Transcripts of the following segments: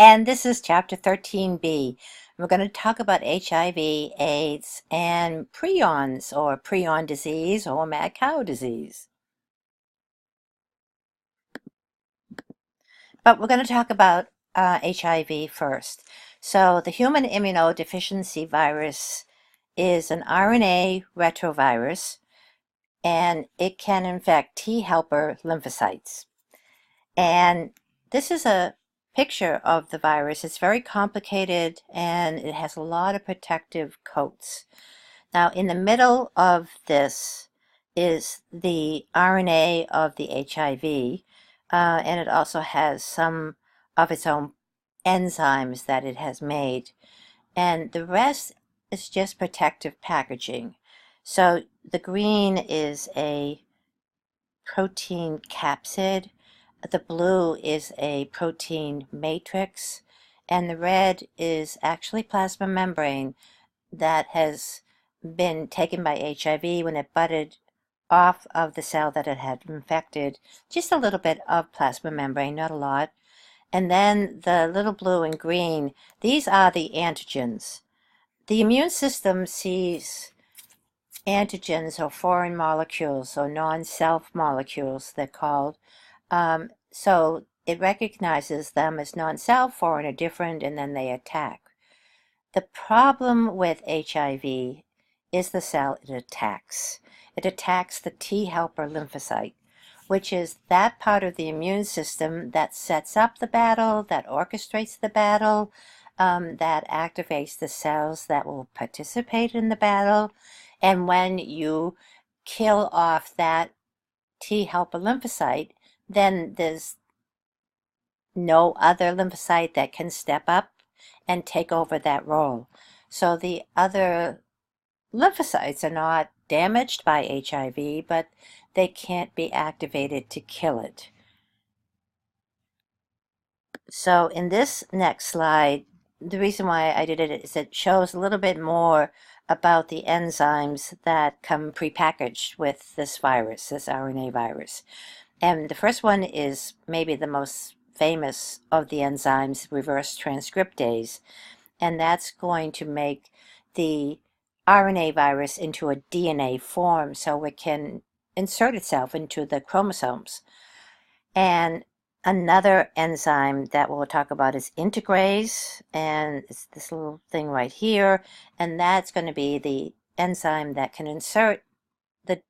And this is Chapter 13b. We're going to talk about HIV, AIDS, and prions, or prion disease, or mad cow disease. But we're going to talk about HIV first. So the human immunodeficiency virus is an RNA retrovirus, and it can infect T helper lymphocytes. And this is a picture of the virus. It's very complicated and it has a lot of protective coats. Now, in the middle of this is the RNA of the HIV, and it also has some of its own enzymes that it has made. And the rest is just protective packaging. So the green is a protein capsid, the blue is a protein matrix, and the red is actually plasma membrane that has been taken by HIV when it budded off of the cell that it had infected. Just a little bit of plasma membrane, not a lot. And then the little blue and green, these are the antigens. The immune system sees antigens, or foreign molecules, or non-self molecules, they're called. So it recognizes them as non-self, foreign, or different, and then they attack. The problem with HIV is the cell it attacks. It attacks the T helper lymphocyte, which is that part of the immune system that sets up the battle, that orchestrates the battle, that activates the cells that will participate in the battle. And when you kill off that T helper lymphocyte, then there's no other lymphocyte that can step up and take over that role. So the other lymphocytes are not damaged by HIV, but they can't be activated to kill it. So in this next slide, the reason why I did it is it shows a little bit more about the enzymes that come prepackaged with this virus, this RNA virus. And the first one is maybe the most famous of the enzymes, reverse transcriptase, and that's going to make the RNA virus into a DNA form so it can insert itself into the chromosomes. And another enzyme that we'll talk about is integrase, and it's this little thing right here, and that's going to be the enzyme that can insert the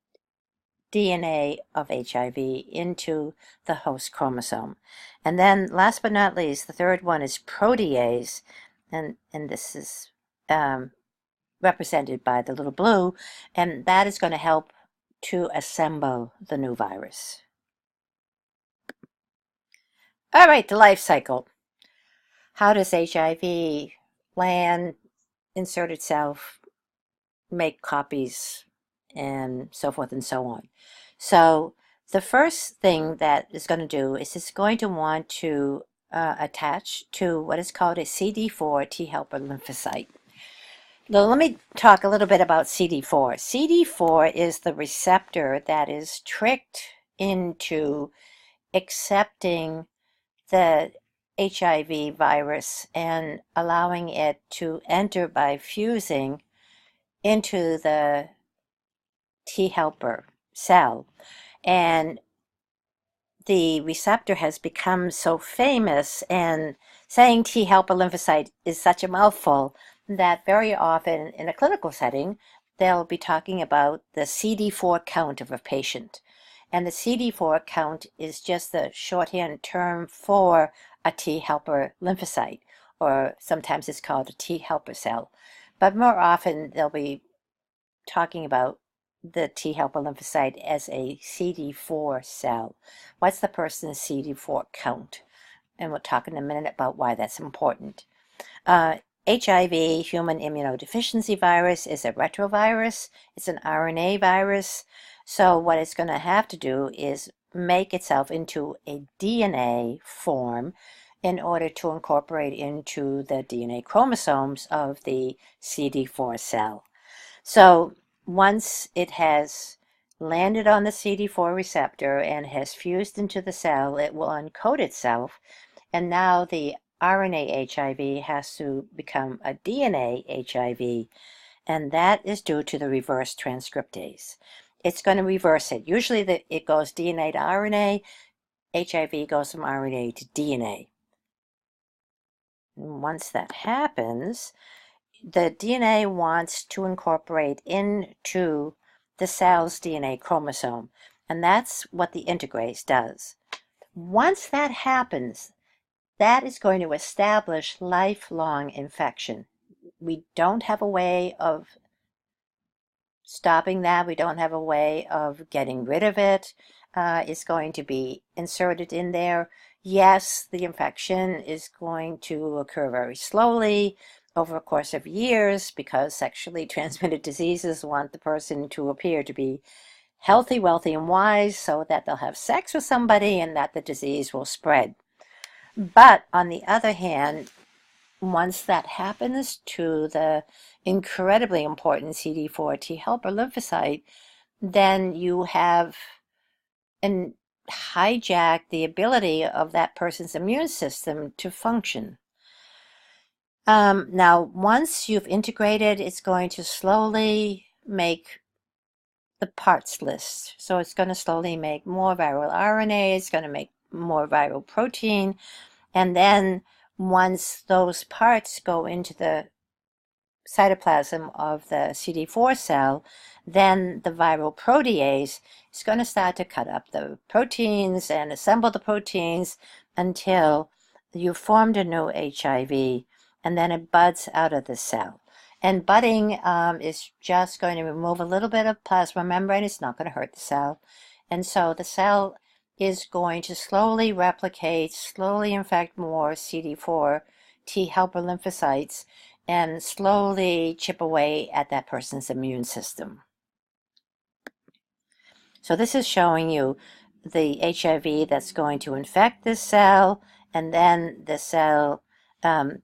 DNA of HIV into the host chromosome. And then last but not least, the third one is protease, and this is represented by the little blue, and that is going to help to assemble the new virus. All right, the life cycle. How does HIV land, insert itself, make copies, and so forth and so on? So the first thing that it's going to do is it's going to want to attach to what is called a CD4 T helper lymphocyte. Now, let me talk a little bit about CD4. CD4 is the receptor that is tricked into accepting the HIV virus and allowing it to enter by fusing into the T helper cell. And the receptor has become so famous, and saying T helper lymphocyte is such a mouthful that very often in a clinical setting, they'll be talking about the CD4 count of a patient. And the CD4 count is just the shorthand term for a T helper lymphocyte, or sometimes it's called a T helper cell. But more often, they'll be talking about the T helper lymphocyte as a CD4 cell. What's the person's CD4 count? And we'll talk in a minute about why that's important. HIV, human immunodeficiency virus, is a retrovirus. It's an RNA virus. So what it's going to have to do is make itself into a DNA form in order to incorporate into the DNA chromosomes of the CD4 cell. So once it has landed on the CD4 receptor and has fused into the cell, it will uncode itself, and now the RNA HIV has to become a DNA HIV, and that is due to the reverse transcriptase. It's going to reverse it. Usually it goes DNA to RNA. HIV goes from RNA to DNA. And once that happens, the DNA wants to incorporate into the cell's DNA chromosome, and that's what the integrase does. Once that happens, that is going to establish lifelong infection. We don't have a way of stopping that. We don't have a way of getting rid of it. It's going to be inserted in there. Yes, the infection is going to occur very slowly over a course of years because sexually transmitted diseases want the person to appear to be healthy, wealthy, and wise so that they'll have sex with somebody and that the disease will spread. But on the other hand, once that happens to the incredibly important CD4 T helper lymphocyte, then you have hijacked the ability of that person's immune system to function. Now, once you've integrated, it's going to slowly make the parts list. So it's going to slowly make more viral RNA, it's going to make more viral protein, and then once those parts go into the cytoplasm of the CD4 cell, then the viral protease is going to start to cut up the proteins and assemble the proteins until you've formed a new HIV, and then it buds out of the cell. And budding is just going to remove a little bit of plasma membrane. It's not going to hurt the cell. And so the cell is going to slowly replicate, slowly infect more CD4 T helper lymphocytes, and slowly chip away at that person's immune system. So this is showing you the HIV that's going to infect this cell, and then the cell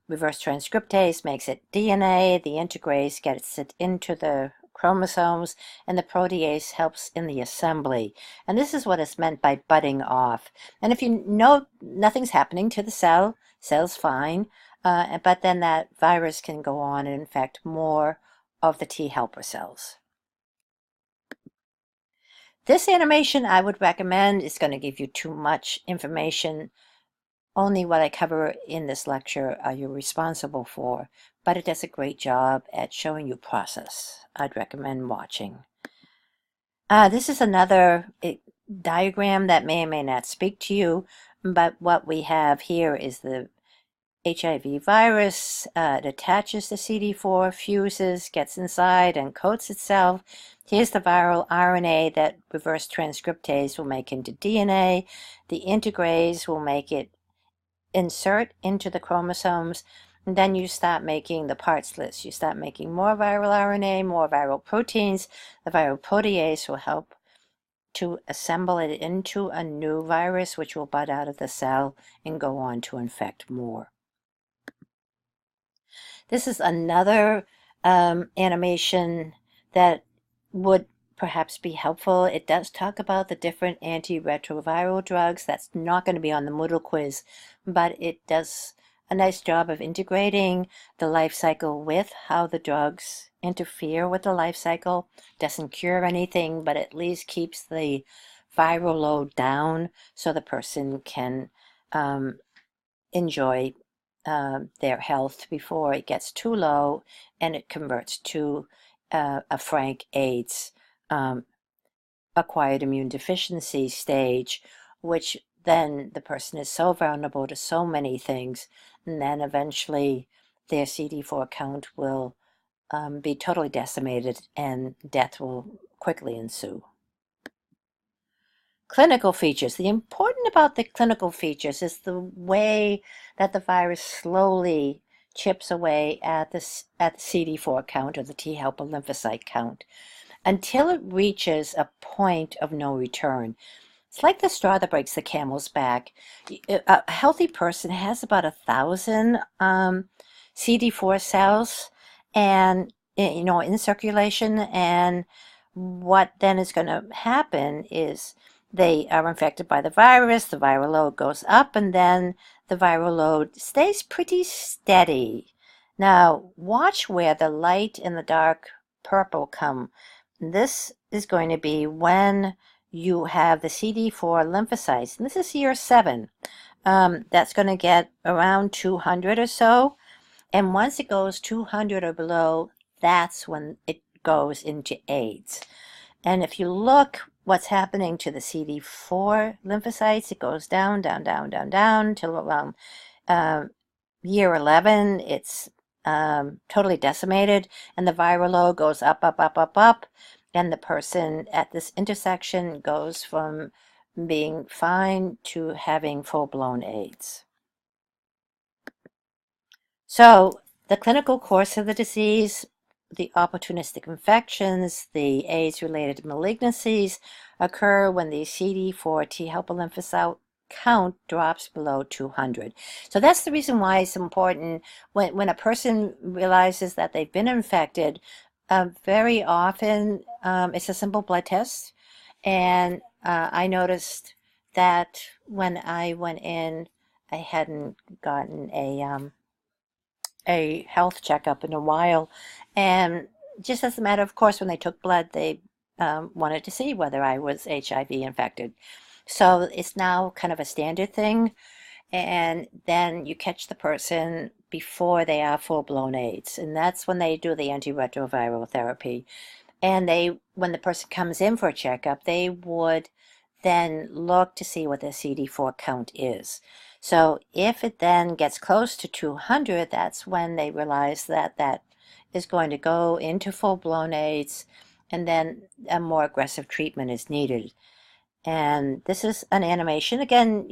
reverse transcriptase makes it DNA, the integrase gets it into the chromosomes, and the protease helps in the assembly. And this is what is meant by budding off. And if you know nothing's happening to the cell's fine, but then that virus can go on and infect more of the T helper cells. This animation I would recommend is going to give you too much information. Only what I cover in this lecture are you responsible for, but it does a great job at showing you process. I'd recommend watching. This is another diagram that may or may not speak to you, but what we have here is the HIV virus. It attaches to CD4, fuses, gets inside, and coats itself. Here's the viral RNA that reverse transcriptase will make into DNA. The integrase will make it insert into the chromosomes. And then you start making the parts list. You start making more viral RNA, more viral proteins. The viral protease will help to assemble it into a new virus, which will bud out of the cell and go on to infect more. This is another animation that would perhaps be helpful. It does talk about the different antiretroviral drugs. That's not going to be on the Moodle quiz, but it does a nice job of integrating the life cycle with how the drugs interfere with the life cycle. Doesn't cure anything, but at least keeps the viral load down so the person can enjoy their health before it gets too low and it converts to a frank AIDS, acquired immune deficiency stage, which then the person is so vulnerable to so many things, and then eventually their CD4 count will be totally decimated and death will quickly ensue. Clinical features. The important about the clinical features is the way that the virus slowly chips away at the CD4 count or the T helper lymphocyte count until it reaches a point of no return. It's like the straw that breaks the camel's back. A healthy person has about 1,000 CD4 cells, and in circulation. And what then is going to happen is they are infected by the virus, the viral load goes up, and then the viral load stays pretty steady. Now, watch where the light and the dark purple come. This is going to be when you have the CD4 lymphocytes. And this is year 7. That's going to get around 200 or so. And once it goes 200 or below, that's when it goes into AIDS. And if you look what's happening to the CD4 lymphocytes, it goes down, down, down, down, down till around year 11. It's totally decimated, and the viral load goes up, up, up, up, up. And the person at this intersection goes from being fine to having full-blown AIDS. So the clinical course of the disease, the opportunistic infections, the AIDS-related malignancies occur when the CD4 T helper lymphocyte count drops below 200. So that's the reason why it's important when a person realizes that they've been infected. Very often it's a simple blood test, and I noticed that when I went in, I hadn't gotten a health checkup in a while, and just as a matter of course, when they took blood, they wanted to see whether I was HIV infected. So it's now kind of a standard thing, and then you catch the person before they are full-blown AIDS, and that's when they do the antiretroviral therapy. And when the person comes in for a checkup, they would then look to see what their CD4 count is. So if it then gets close to 200, that's when they realize that that is going to go into full-blown AIDS, and then a more aggressive treatment is needed. And this is an animation. Again,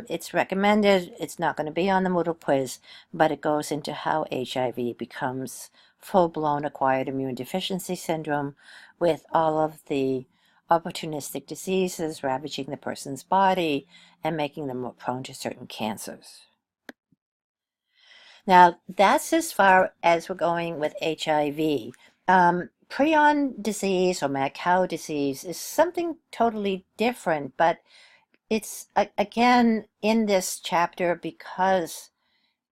it's recommended. It's not going to be on the Moodle quiz, but it goes into how HIV becomes full-blown acquired immune deficiency syndrome, with all of the opportunistic diseases ravaging the person's body and making them more prone to certain cancers. Now, that's as far as we're going with HIV. Prion disease or mad cow disease is something totally different, but it's again in this chapter because,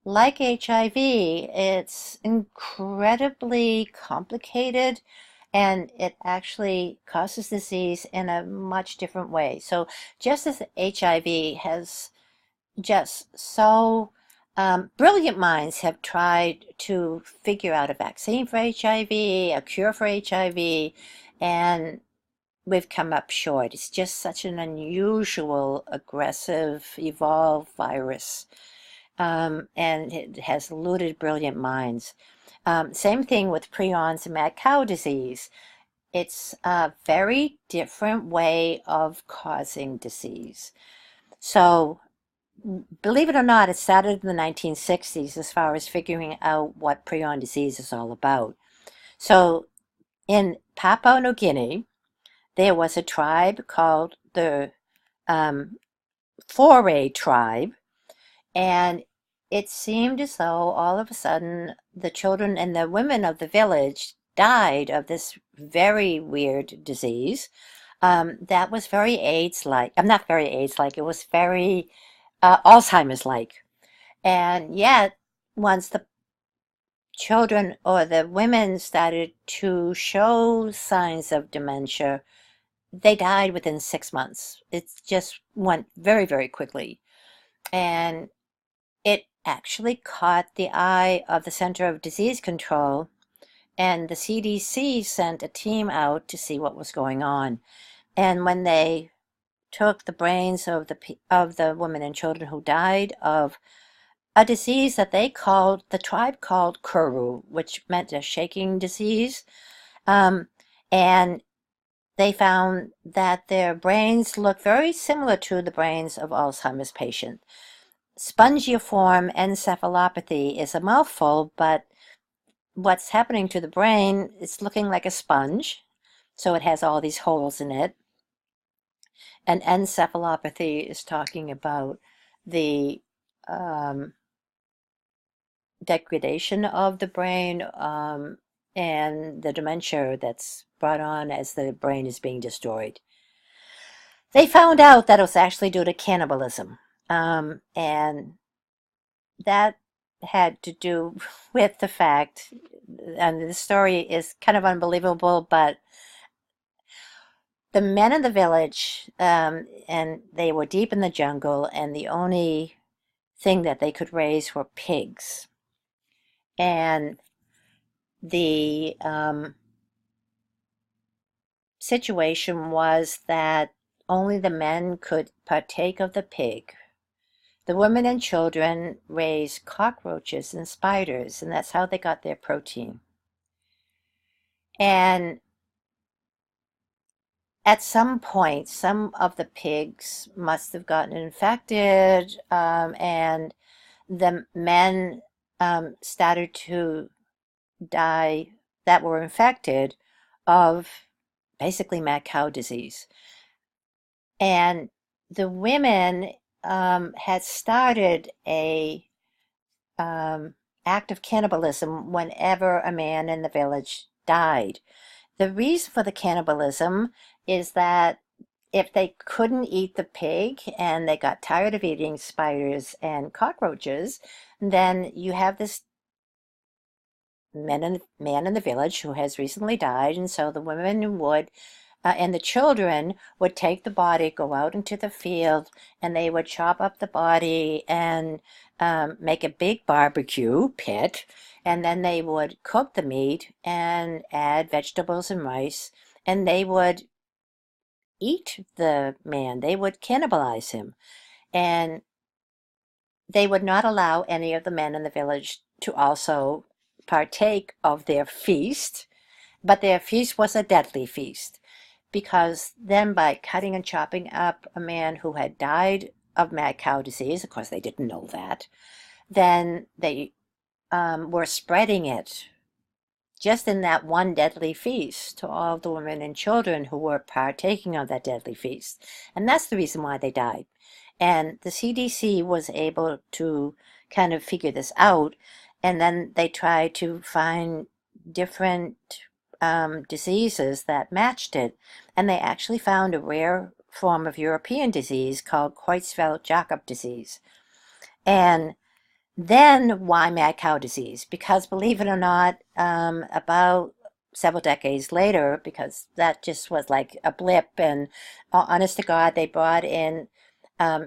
like HIV, it's incredibly complicated, and it actually causes disease in a much different way. So just as HIV has just so brilliant minds have tried to figure out a vaccine for HIV, a cure for HIV, and we've come up short. It's just such an unusual, aggressive, evolved virus, and it has eluded brilliant minds. Same thing with prions and mad cow disease. It's a very different way of causing disease. So believe it or not, it started in the 1960s as far as figuring out what prion disease is all about. So in Papua New Guinea, there was a tribe called the Foray tribe, and it seemed as though all of a sudden the children and the women of the village died of this very weird disease that was very AIDS-like. I'm not very AIDS-like, it was very Alzheimer's-like. And yet, once the children or the women started to show signs of dementia, they died within 6 months. It just went very, very quickly. And it actually caught the eye of the Center of Disease Control, and the CDC sent a team out to see what was going on. And when they took the brains of the women and children who died of a disease that the tribe called Kuru, which meant a shaking disease, and they found that their brains looked very similar to the brains of Alzheimer's patients. Spongiform encephalopathy is a mouthful, but what's happening to the brain is looking like a sponge, so it has all these holes in it. And encephalopathy is talking about the degradation of the brain and the dementia that's brought on as the brain is being destroyed. They found out that it was actually due to cannibalism. And that had to do with the fact, and the story is kind of unbelievable, but the men in the village, and they were deep in the jungle, and the only thing that they could raise were pigs. And the situation was that only the men could partake of the pig. The women and children raised cockroaches and spiders, and that's how they got their protein. And at some point, some of the pigs must have gotten infected, and the men started to die that were infected of basically mad cow disease. And the women had started a act of cannibalism whenever a man in the village died. The reason for the cannibalism is that if they couldn't eat the pig and they got tired of eating spiders and cockroaches, then you have this man in the village who has recently died, and so the women would and the children would take the body, go out into the field, and they would chop up the body and make a big barbecue pit, and then they would cook the meat and add vegetables and rice, and they would eat the man. They would cannibalize him, and they would not allow any of the men in the village to also partake of their feast, but their feast was a deadly feast, because then by cutting and chopping up a man who had died of mad cow disease, of course they didn't know that, then they were spreading it just in that one deadly feast to all the women and children who were partaking of that deadly feast. And that's the reason why they died. And the CDC was able to kind of figure this out, and then they tried to find different diseases that matched it. And they actually found a rare form of European disease called Creutzfeldt-Jakob disease. And then why mad cow disease? Because believe it or not, about several decades later, because that just was like a blip, and honest to God, they brought in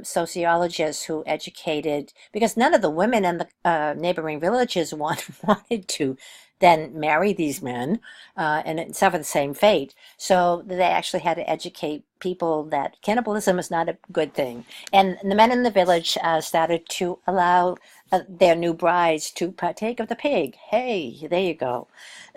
sociologists who educated, because none of the women in the neighboring villages wanted to then marry these men and suffer the same fate. So they actually had to educate people that cannibalism is not a good thing. And the men in the village started to allow their new brides to partake of the pig. Hey, there you go.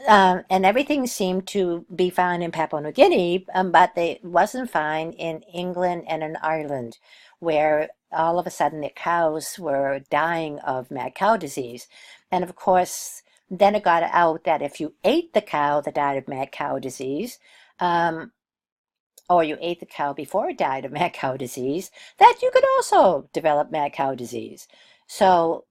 And everything seemed to be fine in Papua New Guinea, but it wasn't fine in England and in Ireland, where all of a sudden the cows were dying of mad cow disease. And of course, then it got out that if you ate the cow that died of mad cow disease, um, or you ate the cow before it died of mad cow disease, that you could also develop mad cow disease. So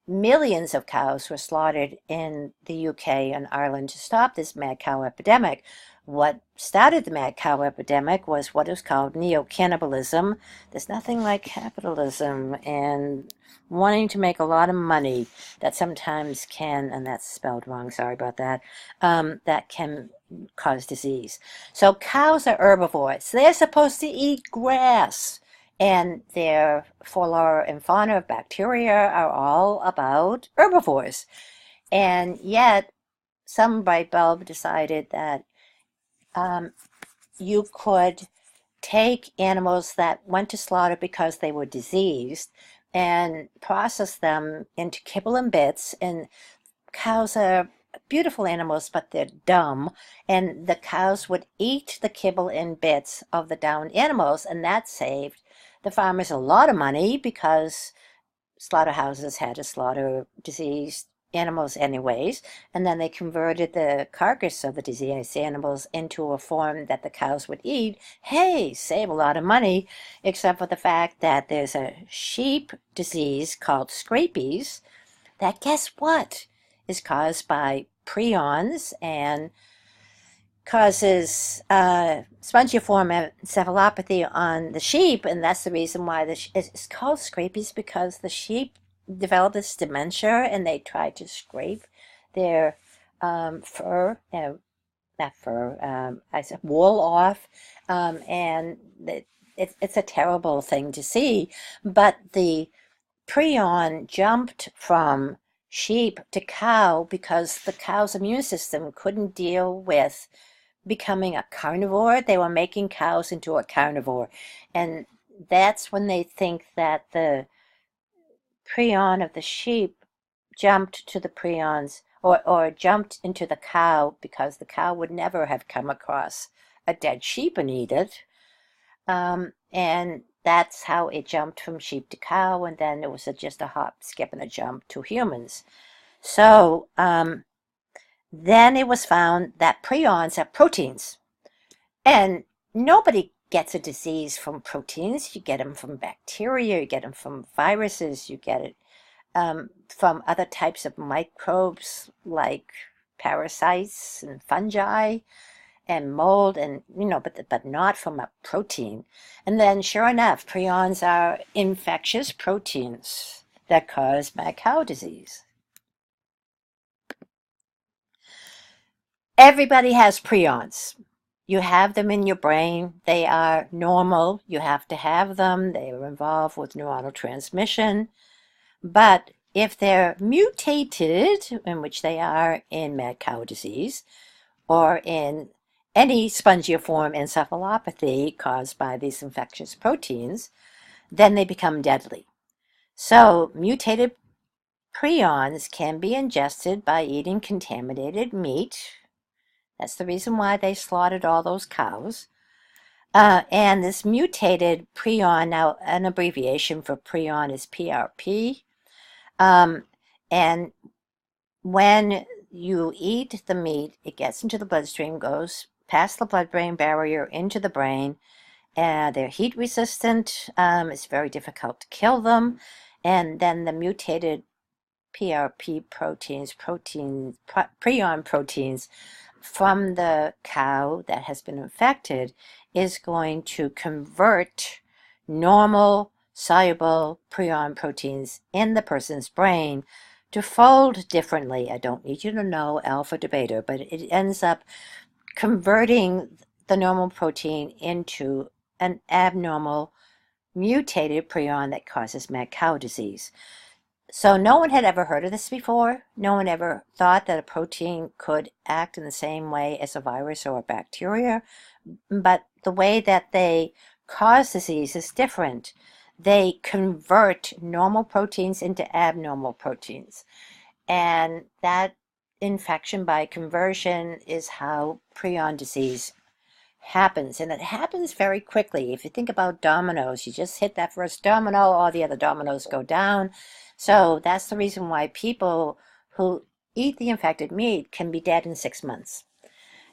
millions of cows were slaughtered in the UK and Ireland to stop this mad cow epidemic. What started the mad cow epidemic was what is called neo-cannibalism. There's nothing like capitalism and wanting to make a lot of money that sometimes can, and that's spelled wrong, sorry about that, that can cause disease. So cows are herbivores. They're supposed to eat grass, and their flora and fauna of bacteria are all about herbivores. And yet, some bright bulb decided that you could take animals that went to slaughter because they were diseased and process them into kibble and bits. And cows are beautiful animals, but they're dumb. And the cows would eat the kibble and bits of the downed animals, and that saved the farmers a lot of money, because slaughterhouses had to slaughter diseased animals anyways, and then they converted the carcass of the diseased animals into a form that the cows would eat. Hey, save a lot of money, except for the fact that there's a sheep disease called scabies that, guess what, is caused by prions and causes spongiform encephalopathy on the sheep, and that's the reason why it's called scrapies, because the sheep develop this dementia and they try to scrape their fur, not fur, I said wool off, and it's a terrible thing to see. But the prion jumped from sheep to cow because the cow's immune system couldn't deal with becoming a carnivore. They were making cows into a carnivore. And that's when they think that the prion of the sheep jumped to the prions, or jumped into the cow, because the cow would never have come across a dead sheep and eat it. And that's how it jumped from sheep to cow, and then it was just a hop, skip, and a jump to humans. So then it was found that prions are proteins, and nobody gets a disease from proteins. You get them from bacteria, you get them from viruses, you get it from other types of microbes like parasites and fungi and mold, and but not from a protein. And then sure enough, prions are infectious proteins that cause mad cow disease. Everybody has prions. You have them in your brain. They are normal. You have to have them. They are involved with neuronal transmission. But if they're mutated, in which they are in mad cow disease, or in any spongiform encephalopathy caused by these infectious proteins, then they become deadly. So mutated prions can be ingested by eating contaminated meat. That's the reason why they slaughtered all those cows. And this mutated prion, now an abbreviation for prion is PRP. And when you eat the meat, it gets into the bloodstream, goes past the blood-brain barrier into the brain. They're heat resistant. It's very difficult to kill them. And then the mutated PRP proteins, prion proteins from the cow that has been infected is going to convert normal soluble prion proteins in the person's brain to fold differently. I don't need you to know alpha to beta, but it ends up converting the normal protein into an abnormal mutated prion that causes mad cow disease. So no one had ever heard of this before. No one ever thought that a protein could act in the same way as a virus or a bacteria. But the way that they cause disease is different. They convert normal proteins into abnormal proteins. And that infection by conversion is how prion disease happens. And it happens very quickly. If you think about dominoes, you just hit that first domino, all the other dominoes go down. So that's the reason why people who eat the infected meat can be dead in 6 months.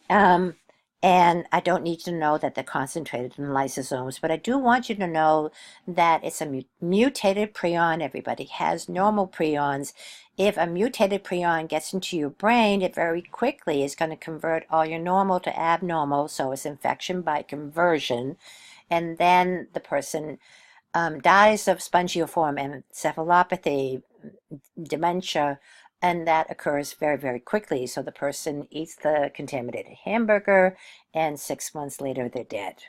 And I don't need you to know that they're concentrated in lysosomes, but I do want you to know that it's a mutated prion. Everybody has normal prions. If a mutated prion gets into your brain, it very quickly is going to convert all your normal to abnormal, so it's infection by conversion. And then the person dies of spongiform encephalopathy, dementia, and that occurs very, very quickly. So the person eats the contaminated hamburger, and 6 months later, they're dead.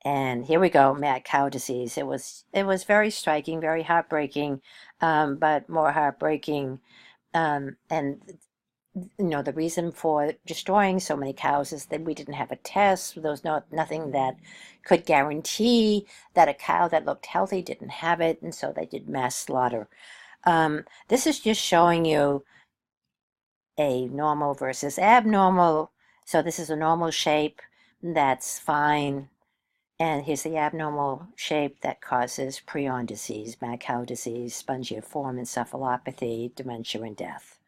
And here we go, mad cow disease. It was very striking, very heartbreaking, but more heartbreaking. And the reason for destroying so many cows is that we didn't have a test. There was nothing that could guarantee that a cow that looked healthy didn't have it, and so they did mass slaughter. This is just showing you a normal versus abnormal. So this is a normal shape, that's fine. And here's the abnormal shape that causes prion disease, mad cow disease, spongiform encephalopathy, dementia, and death.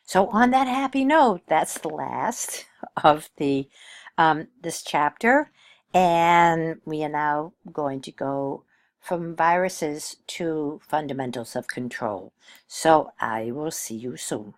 So on that happy note, that's the last of this chapter, and we are now going to go from viruses to fundamentals of control. So I will see you soon.